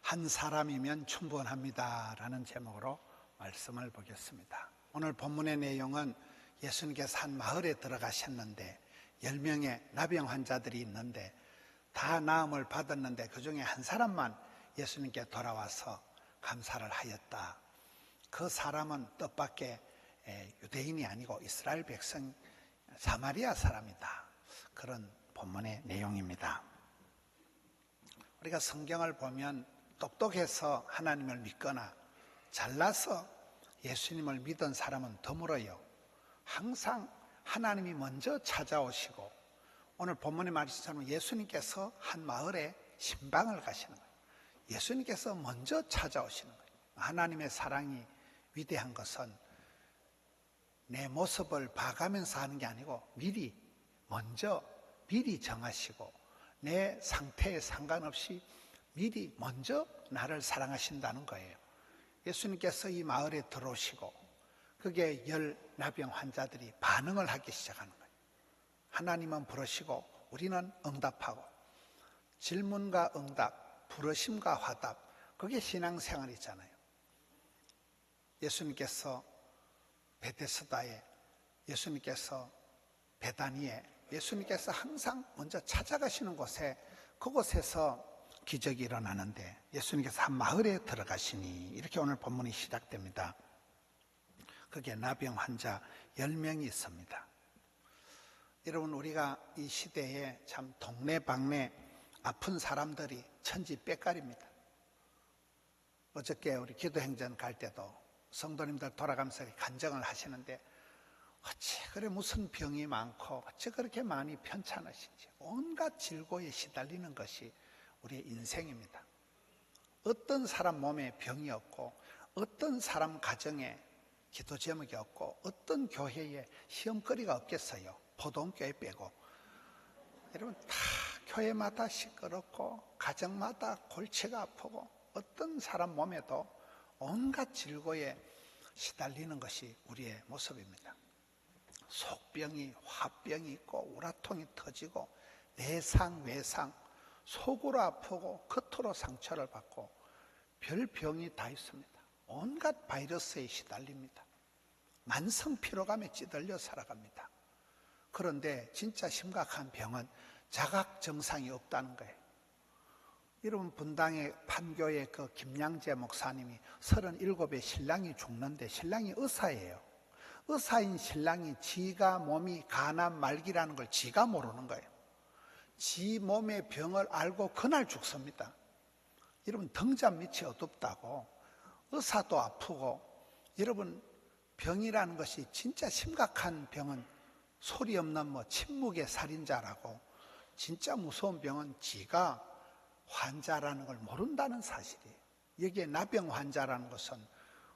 한 사람이면 충분합니다 라는 제목으로 말씀을 보겠습니다. 오늘 본문의 내용은 예수님께서 한 마을에 들어가셨는데 10명의 나병 환자들이 있는데 다 나음을 받았는데 그 중에 한 사람만 예수님께 돌아와서 감사를 하였다. 그 사람은 뜻밖의 유대인이 아니고 이스라엘 백성 사마리아 사람이다. 그런 본문의 내용입니다. 우리가 성경을 보면 똑똑해서 하나님을 믿거나 잘나서 예수님을 믿은 사람은 드물어요. 항상 하나님이 먼저 찾아오시고, 오늘 본문의 말씀처럼 예수님께서 한 마을에 신방을 가시는 거예요. 예수님께서 먼저 찾아오시는 거예요. 하나님의 사랑이 위대한 것은 내 모습을 봐가면서 하는 게 아니고 미리 정하시고 내 상태에 상관없이 미리 먼저 나를 사랑하신다는 거예요. 예수님께서 이 마을에 들어오시고 그게 10 나병 환자들이 반응을 하기 시작하는 거예요. 하나님은 부르시고 우리는 응답하고, 질문과 응답, 부르심과 화답, 그게 신앙생활이잖아요. 예수님께서 베데스다에, 예수님께서 베다니에, 예수님께서 항상 먼저 찾아가시는 곳에, 그곳에서 기적이 일어나는데 예수님께서 한 마을에 들어가시니, 이렇게 오늘 본문이 시작됩니다. 그게 나병 환자 10명이 있습니다. 여러분, 우리가 이 시대에 참 동네방네 아픈 사람들이 천지백갈입니다. 어저께 우리 기도행전 갈 때도 성도님들 돌아가면서 간증을 하시는데, 어찌 그래 무슨 병이 많고 어찌 그렇게 많이 편찮으신지, 온갖 질고에 시달리는 것이 우리의 인생입니다. 어떤 사람 몸에 병이 없고, 어떤 사람 가정에 기도 제목이 없고, 어떤 교회에 시험거리가 없겠어요. 포동교회 빼고. 여러분, 다 교회마다 시끄럽고 가정마다 골치가 아프고 어떤 사람 몸에도 온갖 질고에 시달리는 것이 우리의 모습입니다. 속병이, 화병이 있고 우라통이 터지고 내상, 외상, 속으로 아프고 겉으로 상처를 받고 별 병이 다 있습니다. 온갖 바이러스에 시달립니다. 만성 피로감에 찌들려 살아갑니다. 그런데 진짜 심각한 병은 자각 정상이 없다는 거예요. 여러분, 분당의 판교의 그 김양재 목사님이 37의 신랑이 죽는데, 신랑이 의사예요. 의사인 신랑이 지가 몸이 간암 말기라는 걸 지가 모르는 거예요. 지 몸의 병을 알고 그날 죽습니다. 여러분, 등잔 밑이 어둡다고 의사도 아프고, 여러분, 병이라는 것이 진짜 심각한 병은 소리 없는 침묵의 살인자라고, 진짜 무서운 병은 지가 환자라는 걸 모른다는 사실이에요. 여기에 나병 환자라는 것은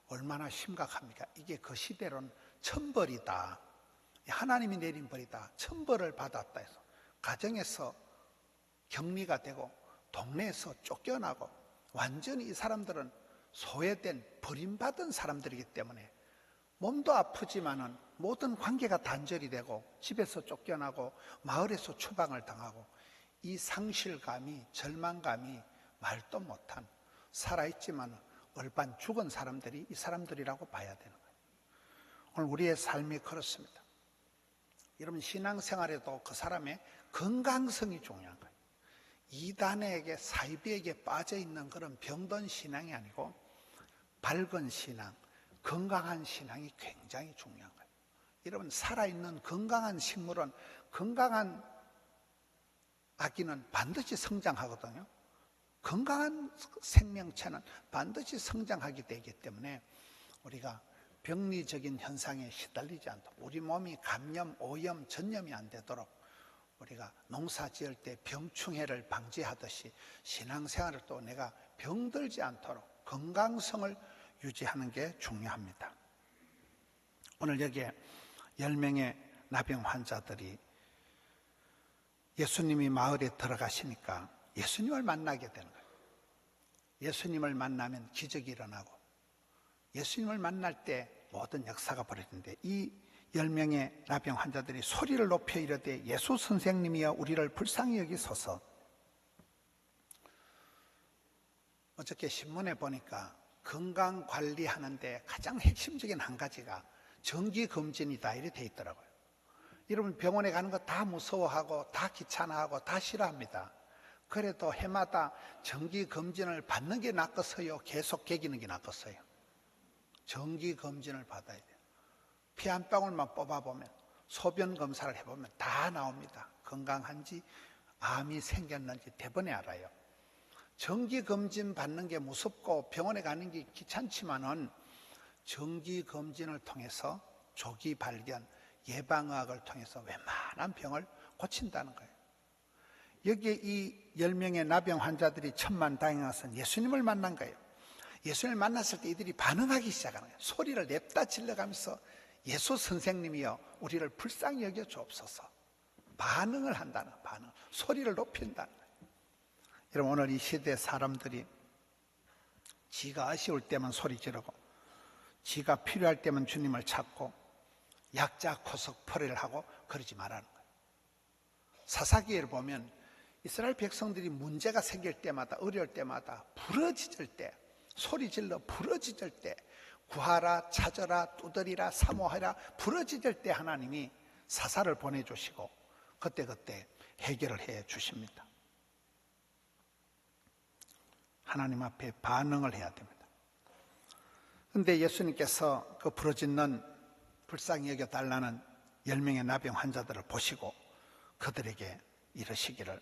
얼마나 심각합니까? 이게 그 시대로는 천벌이다. 하나님이 내린 벌이다. 천벌을 받았다 해서 가정에서 격리가 되고 동네에서 쫓겨나고, 완전히 이 사람들은 소외된, 버림받은 사람들이기 때문에 몸도 아프지만은 모든 관계가 단절이 되고 집에서 쫓겨나고 마을에서 추방을 당하고, 이 상실감이, 절망감이 말도 못한, 살아있지만 얼반 죽은 사람들이 이 사람들이라고 봐야 되는 거예요. 오늘 우리의 삶이 그렇습니다. 여러분, 신앙생활에도 그 사람의 건강성이 중요한 거예요. 이단에게, 사이비에게 빠져있는 그런 병든 신앙이 아니고 밝은 신앙, 건강한 신앙이 굉장히 중요한 거예요. 여러분, 살아있는 건강한 식물은, 건강한 아기는 반드시 성장하거든요. 건강한 생명체는 반드시 성장하게 되기 때문에 우리가 병리적인 현상에 시달리지 않도록, 우리 몸이 감염, 오염, 전염이 안 되도록 우리가 농사 지을 때 병충해를 방지하듯이 신앙생활을 또 내가 병들지 않도록 건강성을 유지하는 게 중요합니다. 오늘 여기에 10명의 나병 환자들이 예수님이 마을에 들어가시니까 예수님을 만나게 되는 거예요. 예수님을 만나면 기적이 일어나고, 예수님을 만날 때 모든 역사가 벌어지는데, 이 10명의 나병 환자들이 소리를 높여 이르되 예수 선생님이여 우리를 불쌍히 여기소서. 어저께 신문에 보니까 건강 관리하는데 가장 핵심적인 한 가지가 정기검진이다 이렇게 돼 있더라고요. 여러분 병원에 가는 거 다 무서워하고 다 귀찮아하고 다 싫어합니다. 그래도 해마다 정기검진을 받는 게 낫겠어요? 계속 개기는 게 낫겠어요? 정기검진을 받아야 돼요. 피 한 방울만 뽑아보면 소변 검사를 해보면 다 나옵니다. 건강한지 암이 생겼는지 대번에 알아요. 정기검진 받는 게 무섭고 병원에 가는 게 귀찮지만은 정기검진을 통해서 조기 발견, 예방의학을 통해서 웬만한 병을 고친다는 거예요. 여기에 이 10명의 나병 환자들이 천만다행한 예수님을 만난 거예요. 예수님을 만났을 때 이들이 반응하기 시작하는 거예요. 소리를 냅다 질러가면서 예수 선생님이여 우리를 불쌍히 여겨 주옵소서. 반응을 한다는 거예요. 반응. 소리를 높인다는 거예요. 여러분 오늘 이 시대 사람들이 지가 아쉬울 때만 소리 지르고 지가 필요할 때만 주님을 찾고 약자코석 포례를 하고 그러지 말라는 거예요. 사사기를 보면 이스라엘 백성들이 문제가 생길 때마다 어려울 때마다 부러지질 때 소리 질러 부러지질 때 구하라 찾아라 두드리라 사모하라 부러지질 때 하나님이 사사를 보내주시고 그때그때 해결을 해 주십니다. 하나님 앞에 반응을 해야 됩니다. 그런데 예수님께서 그 부러지는 불쌍히 여겨달라는 10명의 나병 환자들을 보시고 그들에게 이르시기를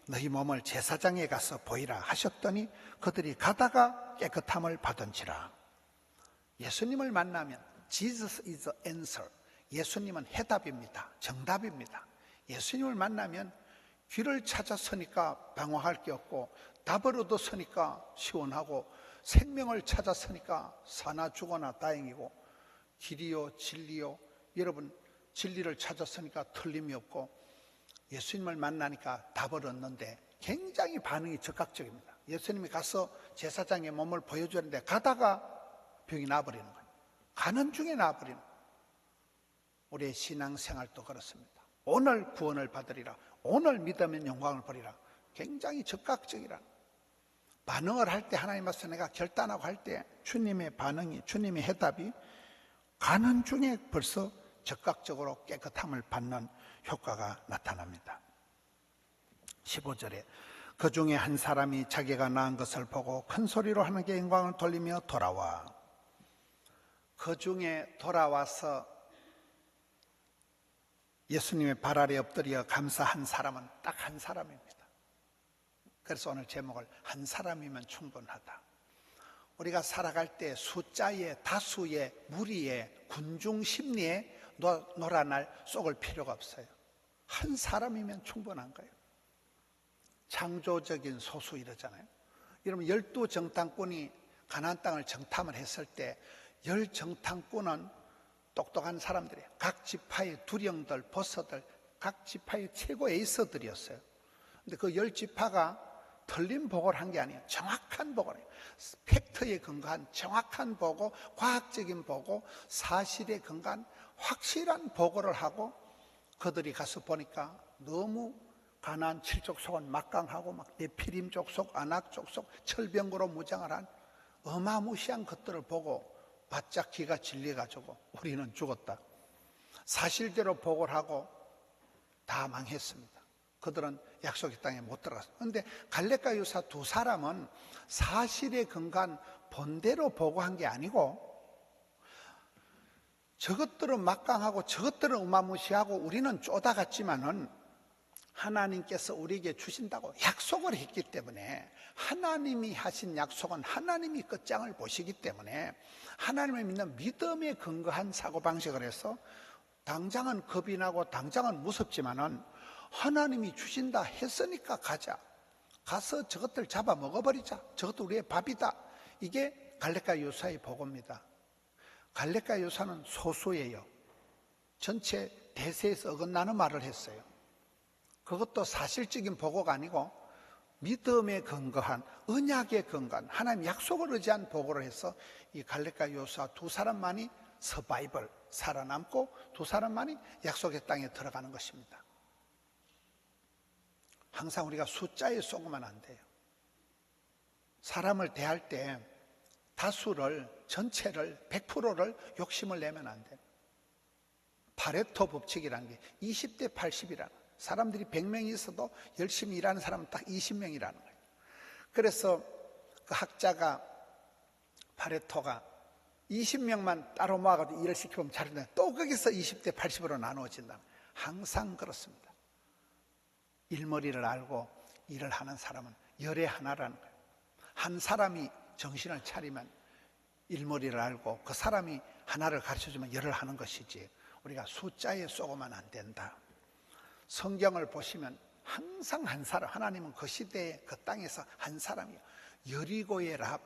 너희 몸을 제사장에 가서 보이라 하셨더니 그들이 가다가 깨끗함을 받은지라. 예수님을 만나면 Jesus is the answer. 예수님은 해답입니다. 정답입니다. 예수님을 만나면 귀를 찾아 서니까 방황할 게 없고 답을 얻어 서니까 시원하고 생명을 찾아 서니까 사나 죽어나 다행이고 길이요 진리요 여러분 진리를 찾았으니까 틀림이 없고 예수님을 만나니까 답을 얻는데 굉장히 반응이 적극적입니다. 예수님이 가서 제사장의 몸을 보여주는데 가다가 병이 나버리는 거예요. 가는 중에 나버리는 거예요. 우리의 신앙생활도 그렇습니다. 오늘 구원을 받으리라. 오늘 믿으면 영광을 보리라. 굉장히 적극적이라. 반응을 할 때 하나님 앞에서 내가 결단하고 할 때 주님의 반응이 주님의 해답이 가는 중에 벌써 적극적으로 깨끗함을 받는 효과가 나타납니다. 15절에 그 중에 한 사람이 자기가 낳은 것을 보고 큰 소리로 하나님께 영광을 돌리며 돌아와. 그 중에 돌아와서 예수님의 발 아래 엎드려 감사한 사람은 딱 한 사람입니다. 그래서 오늘 제목을 한 사람이면 충분하다. 우리가 살아갈 때 숫자에 다수의 무리에 군중 심리에 놀아날 속을 필요가 없어요. 한 사람이면 충분한 거예요. 창조적인 소수 이러잖아요. 여러분 12정탐꾼이 가나안 땅을 정탐을 했을 때 10정탐꾼은 똑똑한 사람들이에요. 각 지파의 두령들, 보스들, 각 지파의 최고 에이스들이었어요. 근데 그 10지파가 틀린 보고를 한 게 아니에요. 정확한 보고를 해요. 팩트에 근거한 정확한 보고, 과학적인 보고, 사실에 근거한 확실한 보고를 하고 그들이 가서 보니까 너무 가나안 7족 속은 막강하고 막 네피림 족속, 아낙 족속, 철병거로 무장을 한 어마무시한 것들을 보고 바짝 기가 질려가지고 우리는 죽었다. 사실대로 보고를 하고 다 망했습니다. 그들은 약속의 땅에 못 들어갔어요. 그런데 갈렙과 여호수아 두 사람은 사실에 근거한 본대로 보고한 게 아니고 저것들은 막강하고 저것들은 어마무시하고 우리는 쪼다갔지만은 하나님께서 우리에게 주신다고 약속을 했기 때문에 하나님이 하신 약속은 하나님이 끝장을 보시기 때문에 하나님을 믿는 믿음에 근거한 사고방식을 해서 당장은 겁이 나고 당장은 무섭지만은 하나님이 주신다 했으니까 가자. 가서 저것들 잡아 먹어버리자. 저것도 우리의 밥이다. 이게 갈렙과 여호수아의 보고입니다. 갈렙과 여호수아는 소수예요. 전체 대세에서 어긋나는 말을 했어요. 그것도 사실적인 보고가 아니고 믿음에 근거한 언약에 근거한 하나님 약속을 의지한 보고를 해서 이 갈렙과 여호수아 두 사람만이 서바이벌 살아남고 두 사람만이 약속의 땅에 들어가는 것입니다. 항상 우리가 숫자에 속으면 안 돼요. 사람을 대할 때 다수를, 전체를, 100%를 욕심을 내면 안 돼요. 파레토 법칙이라는 게 20대 80이라는 거예요. 사람들이 100명이 있어도 열심히 일하는 사람은 딱 20명이라는 거예요. 그래서 그 학자가, 파레토가 20명만 따로 모아가지고 일을 시키면 잘하는데 또 거기서 20대 80으로 나누어진다. 항상 그렇습니다. 일머리를 알고 일을 하는 사람은 열의 하나라는 거예요. 한 사람이 정신을 차리면 일머리를 알고 그 사람이 하나를 가르쳐주면 열을 하는 것이지, 우리가 숫자에 쏘고만 안 된다. 성경을 보시면 항상 한 사람, 하나님은 그 시대에 그 땅에서 한 사람이에요. 여리고의 라합,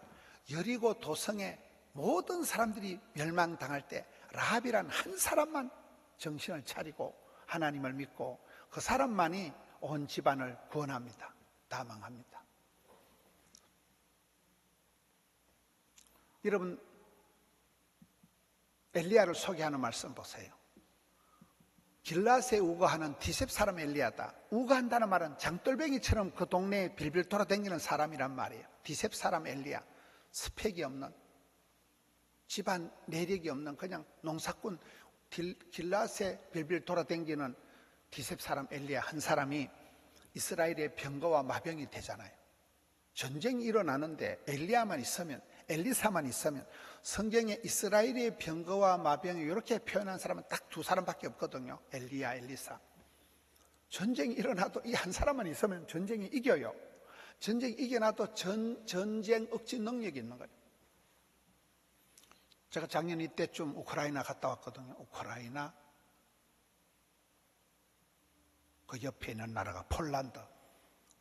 여리고 도성의 모든 사람들이 멸망당할 때 라합이란 한 사람만 정신을 차리고 하나님을 믿고 그 사람만이 온 집안을 구원합니다. 다 망합니다. 여러분, 엘리야를 소개하는 말씀 보세요. 길라스에 우거하는 디셉 사람 엘리야다. 우거한다는 말은 장돌뱅이처럼 그 동네에 빌빌 돌아다니는 사람이란 말이에요. 디셉 사람 엘리야, 스펙이 없는, 집안 내력이 없는 그냥 농사꾼, 길라스에 빌빌 돌아다니는 디셉 사람 엘리야 한 사람이 이스라엘의 병거와 마병이 되잖아요. 전쟁이 일어나는데 엘리야만 있으면, 엘리사만 있으면, 성경에 이스라엘의 병거와 마병이 이렇게 표현한 사람은 딱 두 사람밖에 없거든요. 엘리야, 엘리사. 전쟁이 일어나도 이 한 사람만 있으면 전쟁이 이겨요. 전쟁이 이겨나도 전쟁 억지 능력이 있는 거예요. 제가 작년 이때쯤 우크라이나 갔다 왔거든요. 우크라이나 그 옆에 있는 나라가 폴란드.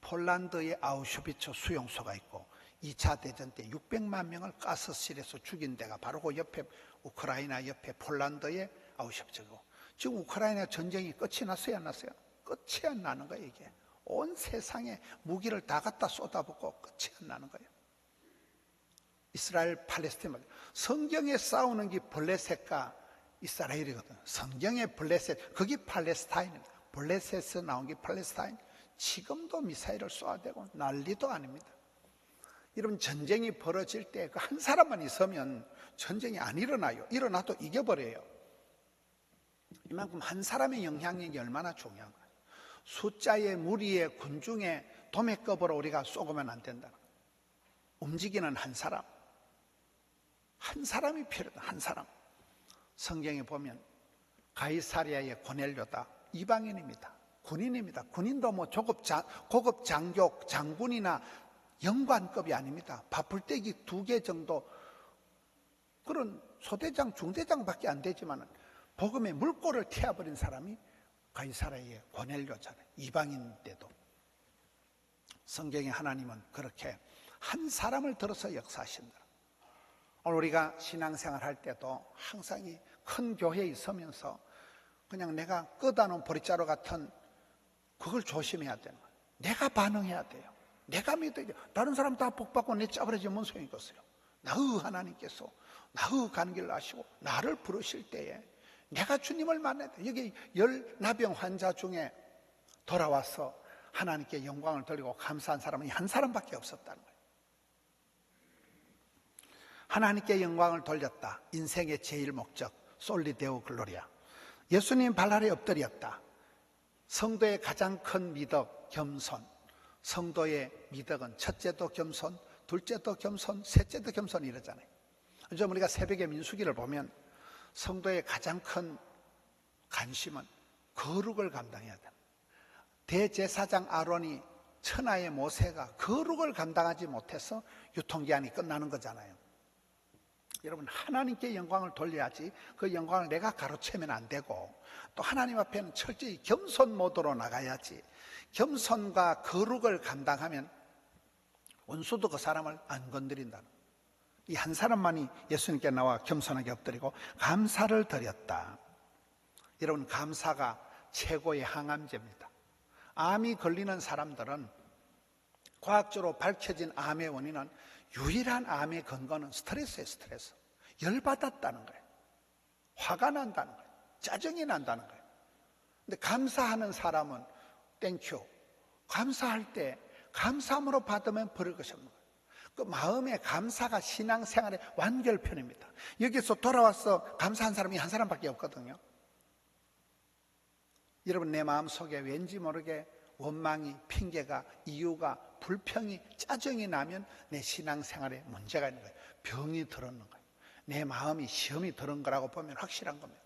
폴란드에 아우슈비츠 수용소가 있고 2차 대전 때 600만 명을 가스실에서 죽인 데가 바로 그 옆에, 우크라이나 옆에 폴란드의 아우슈비츠고, 지금 우크라이나 전쟁이 끝이 났어요, 안 났어요? 끝이 안 나는 거예요. 이게 온 세상에 무기를 다 갖다 쏟아붓고 끝이 안 나는 거예요. 이스라엘 팔레스타인, 성경에 싸우는 게 블레셋과 이스라엘이거든요. 성경의 블레셋, 그게 팔레스타인입니다. 블레셋에서 나온 게 팔레스타인. 지금도 미사일을 쏘아대고 난리도 아닙니다. 여러분, 전쟁이 벌어질 때 그 한 사람만 있으면 전쟁이 안 일어나요. 일어나도 이겨버려요. 이만큼 한 사람의 영향력이 얼마나 중요한 거예요. 숫자의 무리의 군중의 도매급으로 우리가 쏘고면 안 된다. 움직이는 한 사람, 한 사람이 필요하다. 한 사람. 성경에 보면 가이사랴의 고넬료다. 이방인입니다. 군인입니다. 군인도 뭐 고급 장교, 장군이나 영관급이 아닙니다. 밥풀떼기 2개 정도, 그런 소대장, 중대장밖에 안 되지만 복음의 물꼬를 태워버린 사람이 가이사랴의 고넬료잖아요. 이방인인데도. 성경의 하나님은 그렇게 한 사람을 들어서 역사하신다. 오늘 우리가 신앙생활 할 때도 항상 이 큰 교회에 있으면서 그냥 내가 끄다놓은 보리자루 같은 그걸 조심해야 되는 거예요. 내가 반응해야 돼요. 내가 믿어야 돼요. 다른 사람 다 복받고 내 짜버려지면 뭔 소용이 있겠어요. 나의 하나님께서 나의 가는 길을 아시고 나를 부르실 때에 내가 주님을 만나야 돼요. 여기 10나병 환자 중에 돌아와서 하나님께 영광을 돌리고 감사한 사람은 한 사람밖에 없었다는 거예요. 하나님께 영광을 돌렸다. 인생의 제일 목적, 솔리데오 글로리아. 예수님 발 아래 엎드렸다. 성도의 가장 큰 미덕, 겸손. 성도의 미덕은 첫째도 겸손, 둘째도 겸손, 셋째도 겸손 이러잖아요. 요즘 우리가 새벽에 민수기를 보면 성도의 가장 큰 관심은 거룩을 감당해야 됩니다. 대제사장 아론이, 천하의 모세가 거룩을 감당하지 못해서 유통기한이 끝나는 거잖아요. 여러분, 하나님께 영광을 돌려야지 그 영광을 내가 가로채면 안 되고, 또 하나님 앞에는 철저히 겸손 모드로 나가야지. 겸손과 거룩을 감당하면 원수도 그 사람을 안 건드린다는, 이 한 사람만이 예수님께 나와 겸손하게 엎드리고 감사를 드렸다. 여러분, 감사가 최고의 항암제입니다. 암이 걸리는 사람들은 과학적으로 밝혀진 암의 원인은, 유일한 암의 근거는 스트레스예요. 스트레스. 열받았다는 거예요. 화가 난다는 거예요. 짜증이 난다는 거예요. 근데 감사하는 사람은 땡큐. 감사할 때 감사함으로 받으면 버릴 것이 없는 거예요. 그 마음의 감사가 신앙생활의 완결편입니다. 여기서 돌아와서 감사한 사람이 한 사람밖에 없거든요. 여러분, 내 마음속에 왠지 모르게 원망이, 핑계가, 이유가, 불평이, 짜증이 나면 내 신앙생활에 문제가 있는 거예요. 병이 들었는 거예요. 내 마음이 시험이 들은 거라고 보면 확실한 겁니다.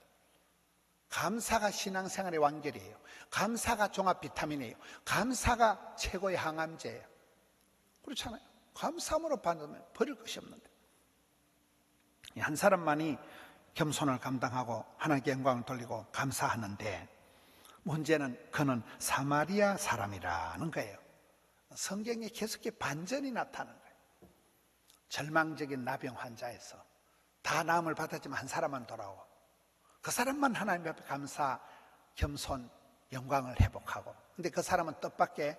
감사가 신앙생활의 완결이에요. 감사가 종합 비타민이에요. 감사가 최고의 항암제예요. 그렇잖아요. 감사함으로 받으면 버릴 것이 없는데, 한 사람만이 겸손을 감당하고 하나님께 영광을 돌리고 감사하는데, 문제는 그는 사마리아 사람이라는 거예요. 성경에 계속 반전이 나타나는 거예요. 절망적인 나병 환자에서 다 나음을 받았지만 한 사람만 돌아오고, 그 사람만 하나님 앞에 감사, 겸손, 영광을 회복하고, 근데 그 사람은 뜻밖의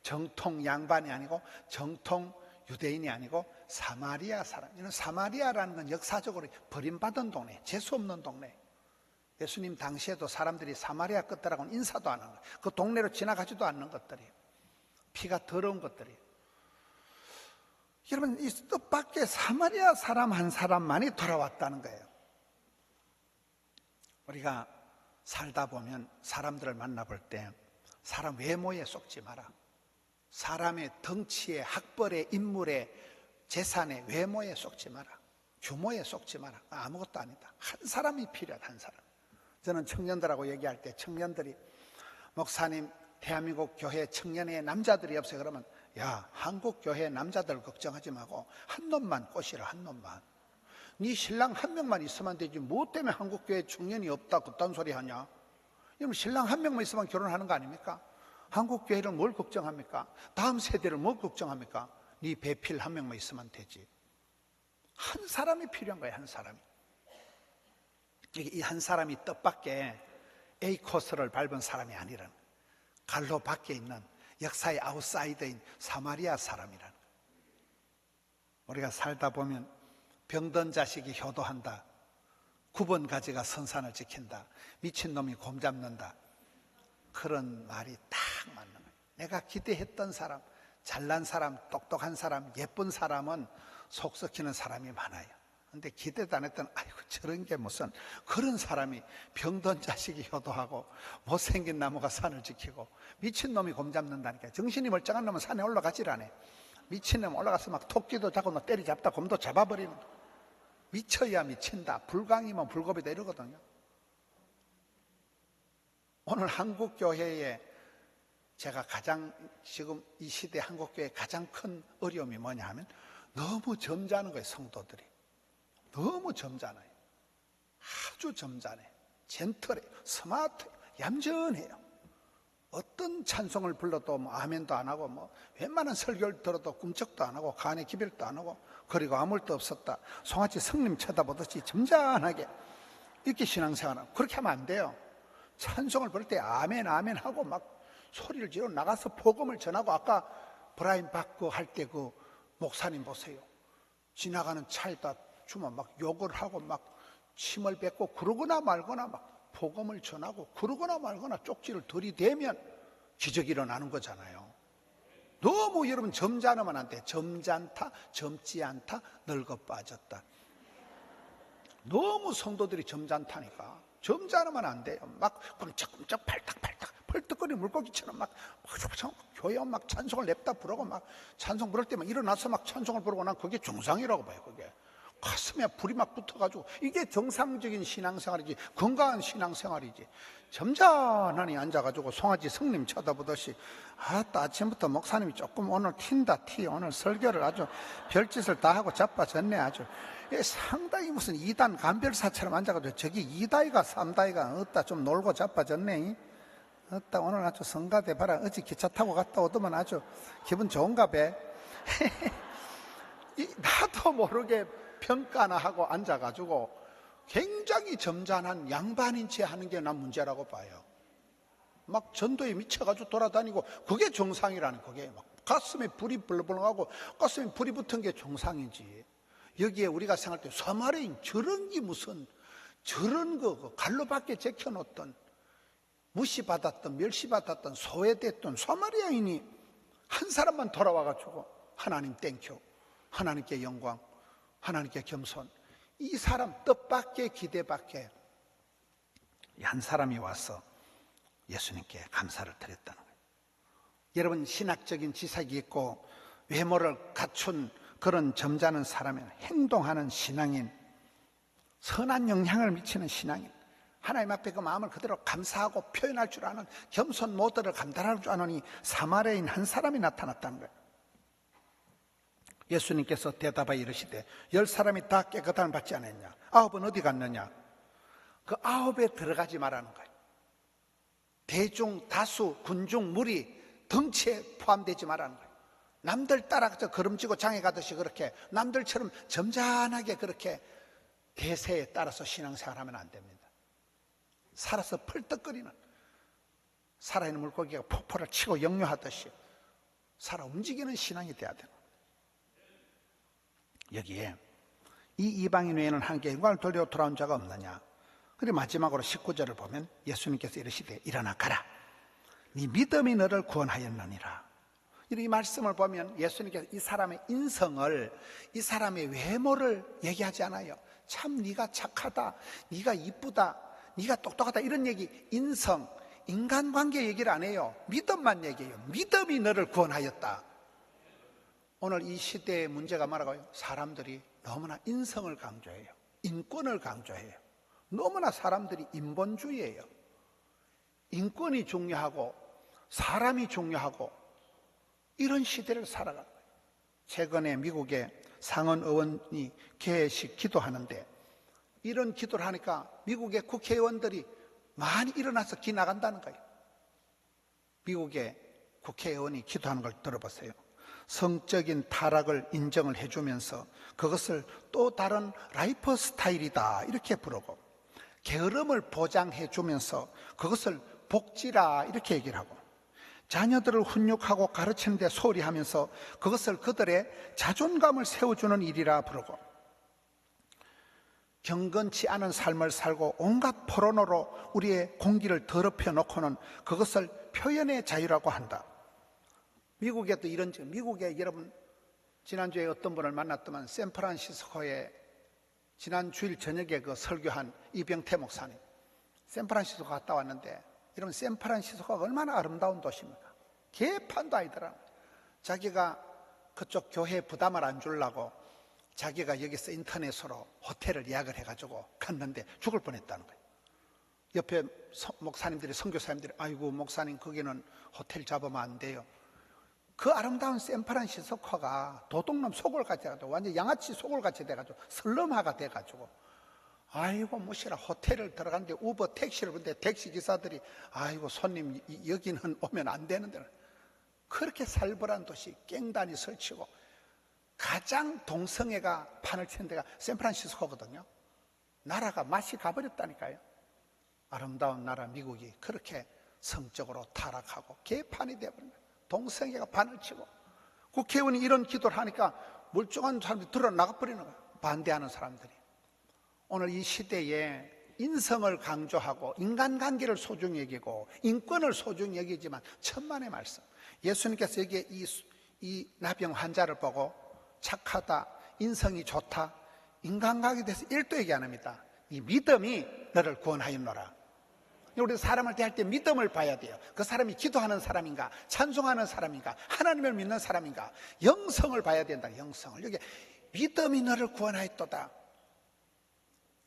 정통 양반이 아니고 정통 유대인이 아니고 사마리아 사람. 이는 사마리아라는 건 역사적으로 버림받은 동네, 재수 없는 동네. 예수님 당시에도 사람들이 사마리아 끝들하고는 인사도 안 하는 거예요. 그 동네로 지나가지도 않는 것들이에요. 피가 더러운 것들이에요. 여러분, 이 뜻밖의 사마리아 사람 한 사람만이 돌아왔다는 거예요. 우리가 살다 보면 사람들을 만나볼 때 사람 외모에 속지 마라. 사람의 덩치에, 학벌에, 인물에, 재산에, 외모에 속지 마라. 규모에 속지 마라. 아무것도 아니다. 한 사람이 필요하다. 한 사람. 저는 청년들하고 얘기할 때 청년들이, 목사님, 대한민국 교회 청년의 남자들이 없어요. 그러면, 야, 한국 교회 남자들 걱정하지 말고 한 놈만 꼬시라. 한 놈만. 네 신랑 한 명만 있으면 되지 뭐 때문에 한국 교회 청년이 없다 그딴 소리 하냐. 여러분, 신랑 한 명만 있으면 결혼하는 거 아닙니까? 한국 교회를 뭘 걱정합니까? 다음 세대를 뭘 걱정합니까? 네 배필 한 명만 있으면 되지. 한 사람이 필요한 거예요. 한 사람이. 이 한 사람이 뜻밖의 A 코스를 밟은 사람이 아니라는, 갈로 밖에 있는 역사의 아웃사이더인 사마리아 사람이라는. 우리가 살다 보면 병든 자식이 효도한다, 9번 가지가 선산을 지킨다, 미친놈이 곰 잡는다, 그런 말이 딱 맞는 거예요. 내가 기대했던 사람, 잘난 사람, 똑똑한 사람, 예쁜 사람은 속 썩히는 사람이 많아요. 근데 기대도 안 했던, 아이고 저런 게 무슨, 그런 사람이 병든 자식이 효도하고 못생긴 나무가 산을 지키고 미친놈이 곰 잡는다니까. 정신이 멀쩡한 놈은 산에 올라가질 않아요. 미친놈 올라가서 막 토끼도 잡고 막 때리잡다 곰도 잡아버리는 거예요. 미쳐야 미친다, 불광이면 불겁이다 이러거든요. 오늘 한국교회에 제가 가장, 지금 이 시대 한국교회의 가장 큰 어려움이 뭐냐 하면 너무 점잖은 거예요. 성도들이 너무 점잖아요. 아주 점잖아요. 젠틀해요. 스마트해요. 얌전해요. 어떤 찬송을 불러도 뭐 아멘도 안 하고, 뭐 웬만한 설교를 들어도 꿈쩍도 안 하고 간에 기별도 안 하고, 그리고 아무 일도 없었다, 송아지 성님 쳐다보듯이 점잖하게 이렇게 신앙생활하고, 그렇게 하면 안 돼요. 찬송을 부를 때 아멘 아멘 하고 막 소리를 지르고 나가서 복음을 전하고, 아까 브라인 바크 할 때 그 목사님 보세요. 지나가는 차에다 주면 막 욕을 하고 막 침을 뱉고, 그러거나 말거나 막 복음을 전하고, 그러거나 말거나 쪽지를 들이대면 기적이 일어나는 거잖아요. 너무 여러분 점잖으면 안 돼. 점잖다, 젊지 않다, 늙어 빠졌다. 너무 성도들이 점잖다니까. 점잖으면 안 돼요. 막 끔쩍끔쩍 팔딱팔딱 펄떡거리는 물고기처럼 막 교회 막 찬송을 냅다 부르고, 막 찬송 부를 때만 일어나서 막 찬송을 부르고, 난 그게 정상이라고 봐요. 그게 가슴에 불이 막 붙어가지고, 이게 정상적인 신앙생활이지, 건강한 신앙생활이지. 점잖하니 앉아가지고 송아지 성님 쳐다보듯이, 아따 아침부터 목사님이 조금 오늘 튄다 티, 오늘 설교를 아주 별짓을 다 하고 자빠졌네 아주. 상당히 무슨 2단 간별사처럼 앉아가지고, 저기 2다이가 3다이가 어따 좀 놀고 자빠졌네. 어따 오늘 아주 성가대 봐라. 어제 기차 타고 갔다 오더만 아주 기분 좋은가 봐. 나도 모르게 평가나 하고 앉아가지고 굉장히 점잖은 양반인 채 하는 게 난 문제라고 봐요. 막 전도에 미쳐가지고 돌아다니고, 그게 정상이라는, 그게 막 가슴에 불이 벌렁하고 가슴에 불이 붙은 게 정상이지. 여기에 우리가 생각할 때 사마리아인 저런 게 무슨, 저런 거 갈로 밖에 제껴놓던, 무시받았던, 멸시받았던, 소외됐던 사마리아인이 한 사람만 돌아와가지고 하나님 땡큐, 하나님께 영광, 하나님께 겸손. 이 사람 뜻밖의 기대밖에 한 사람이 와서 예수님께 감사를 드렸다는 거예요. 여러분, 신학적인 지식이 있고 외모를 갖춘 그런 점잖은 사람은 행동하는 신앙인, 선한 영향을 미치는 신앙인, 하나님 앞에 그 마음을 그대로 감사하고 표현할 줄 아는 겸손 모드를 감당할 줄 아는 이 사마리아인 한 사람이 나타났다는 거예요. 예수님께서 대답하여 이르시되 10사람이 다 깨끗함을 받지 않았냐? 9은 어디 갔느냐? 그 9에 들어가지 말라는 거예요. 대중, 다수, 군중, 무리, 덩치에 포함되지 말라는 거예요. 남들 따라서 걸음지고 장에 가듯이 그렇게 남들처럼 점잖하게 그렇게 대세에 따라서 신앙생활하면 안 됩니다. 살아서 펄떡거리는 살아있는 물고기가 폭포를 치고 역류하듯이 살아 움직이는 신앙이 돼야 되는 거예요. 여기에 이 이방인 외에는 하나님께 영광을 돌려 돌아온 자가 없느냐? 그리고 마지막으로 19절을 보면 예수님께서 이르시되 일어나 가라, 네 믿음이 너를 구원하였느니라. 이 말씀을 보면 예수님께서 이 사람의 인성을, 이 사람의 외모를 얘기하지 않아요. 참 네가 착하다, 네가 이쁘다, 네가 똑똑하다 이런 얘기, 인성, 인간관계 얘기를 안 해요. 믿음만 얘기해요. 믿음이 너를 구원하였다. 오늘 이 시대의 문제가 뭐라고요? 사람들이 너무나 인성을 강조해요. 인권을 강조해요. 너무나 사람들이 인본주의예요. 인권이 중요하고 사람이 중요하고 이런 시대를 살아가는 거예요. 최근에 미국의 상원 의원이 개회식 기도하는데 이런 기도를 하니까 미국의 국회의원들이 많이 일어나서 기 나간다는 거예요. 미국의 국회의원이 기도하는 걸 들어보세요. 성적인 타락을 인정을 해주면서 그것을 또 다른 라이프 스타일이다 이렇게 부르고, 게으름을 보장해주면서 그것을 복지라 이렇게 얘기를 하고, 자녀들을 훈육하고 가르치는 데 소홀히 하면서 그것을 그들의 자존감을 세워주는 일이라 부르고, 경건치 않은 삶을 살고 온갖 포르노로 우리의 공기를 더럽혀 놓고는 그것을 표현의 자유라고 한다. 미국에도 이런, 미국에 여러분 지난주에 어떤 분을 만났더만 샌프란시스코에 지난 주일 저녁에 그 설교한 이병태 목사님, 샌프란시스코 갔다 왔는데 여러분 샌프란시스코가 얼마나 아름다운 도시입니까? 개판도 아니더라. 자기가 그쪽 교회 부담을 안 주려고 자기가 여기서 인터넷으로 호텔을 예약을 해가지고 갔는데 죽을 뻔했다는 거예요. 옆에 목사님들이, 선교사님들이 아이고 목사님 거기는 호텔 잡으면 안 돼요. 그 아름다운 샌프란시스코가 도둑놈 속을같이 돼가지고 완전 양아치 속을같이 돼가지고 설렁화가 돼가지고 아이고 무시라 호텔을 들어갔는데 우버 택시를 부르는데 택시 기사들이 아이고 손님 여기는 오면 안 되는데, 그렇게 살벌한 도시 깽단이 설치고 가장 동성애가 판을 치는 데가 샌프란시스코거든요. 나라가 맛이 가버렸다니까요. 아름다운 나라 미국이 그렇게 성적으로 타락하고 개판이 되어버린 거예요. 동성애가 판을 치고 국회의원이 이런 기도를 하니까 멀쩡한 사람들이 드러나가버리는 거예요. 반대하는 사람들이. 오늘 이 시대에 인성을 강조하고 인간관계를 소중히 여기고 인권을 소중히 여기지만 천만의 말씀, 예수님께서 여기에 이 나병 환자를 보고 착하다, 인성이 좋다, 인간관계에 대해서 1도 얘기 안 합니다. 이 믿음이 너를 구원하였노라. 우리 사람을 대할 때 믿음을 봐야 돼요. 그 사람이 기도하는 사람인가, 찬송하는 사람인가, 하나님을 믿는 사람인가, 영성을 봐야 된다. 영성을. 여기 믿음이 너를 구원하였도다.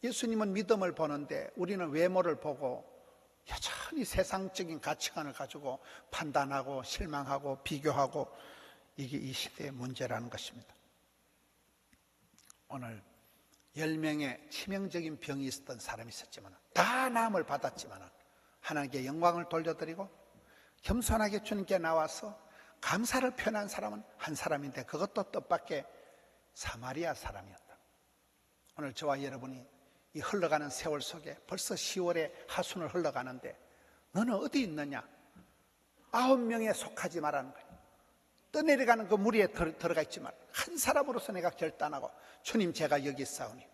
예수님은 믿음을 보는데 우리는 외모를 보고 여전히 세상적인 가치관을 가지고 판단하고 실망하고 비교하고, 이게 이 시대의 문제라는 것입니다. 오늘 10명의 치명적인 병이 있었던 사람이 있었지만 다 나음을 받았지만 하나님께 영광을 돌려드리고 겸손하게 주님께 나와서 감사를 표현한 사람은 한 사람인데 그것도 뜻밖의 사마리아 사람이었다. 오늘 저와 여러분이 이 흘러가는 세월 속에 벌써 10월의 하순을 흘러가는데 너는 어디 있느냐? 9명에 속하지 말라는 거예요. 떠내려가는 그 무리에 들어가 있지만 한 사람으로서 내가 결단하고 주님 제가 여기 있사오니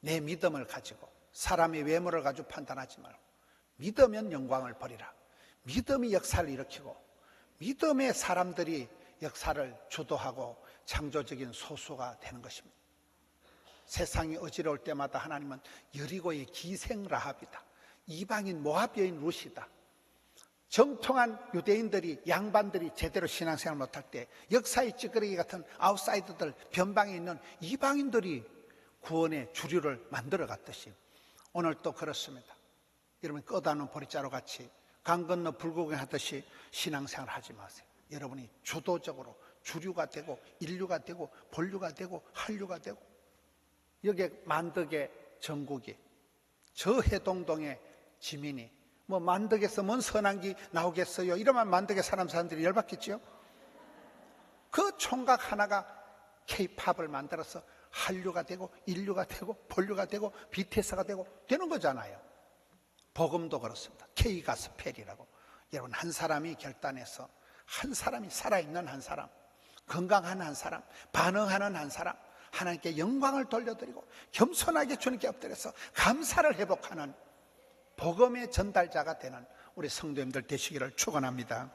내 믿음을 가지고 사람의 외모를 가지고 판단하지 말고 믿으면 영광을 버리라. 믿음이 역사를 일으키고 믿음의 사람들이 역사를 주도하고 창조적인 소수가 되는 것입니다. 세상이 어지러울 때마다 하나님은 여리고의 기생 라합이다, 이방인 모압 여인 룻이다, 정통한 유대인들이, 양반들이 제대로 신앙생활 못할 때 역사의 찌끄러기 같은 아웃사이더들, 변방에 있는 이방인들이 구원의 주류를 만들어 갔듯이 오늘 또 그렇습니다. 여러분, 꺼다놓은 보리자루 같이 강 건너 불구경 하듯이 신앙생활 하지 마세요. 여러분이 주도적으로 주류가 되고 인류가 되고 본류가 되고 한류가 되고, 여기에 만덕의 전국이, 저 해동동의 지민이 뭐 만덕에서 뭔 선한기 나오겠어요? 이러면 만덕에 사람들이 열받겠죠. 그 총각 하나가 K-팝을 만들어서 한류가 되고 인류가 되고 본류가 되고 BTS가 되고 되는 거잖아요. 복음도 그렇습니다. K-가스펠이라고. 여러분, 한 사람이 결단해서, 한 사람이 살아있는 한 사람, 건강한 한 사람, 반응하는 한 사람, 하나님께 영광을 돌려드리고 겸손하게 주님께 엎드려서 감사를 회복하는 복음의 전달자가 되는 우리 성도님들 되시기를 축원합니다.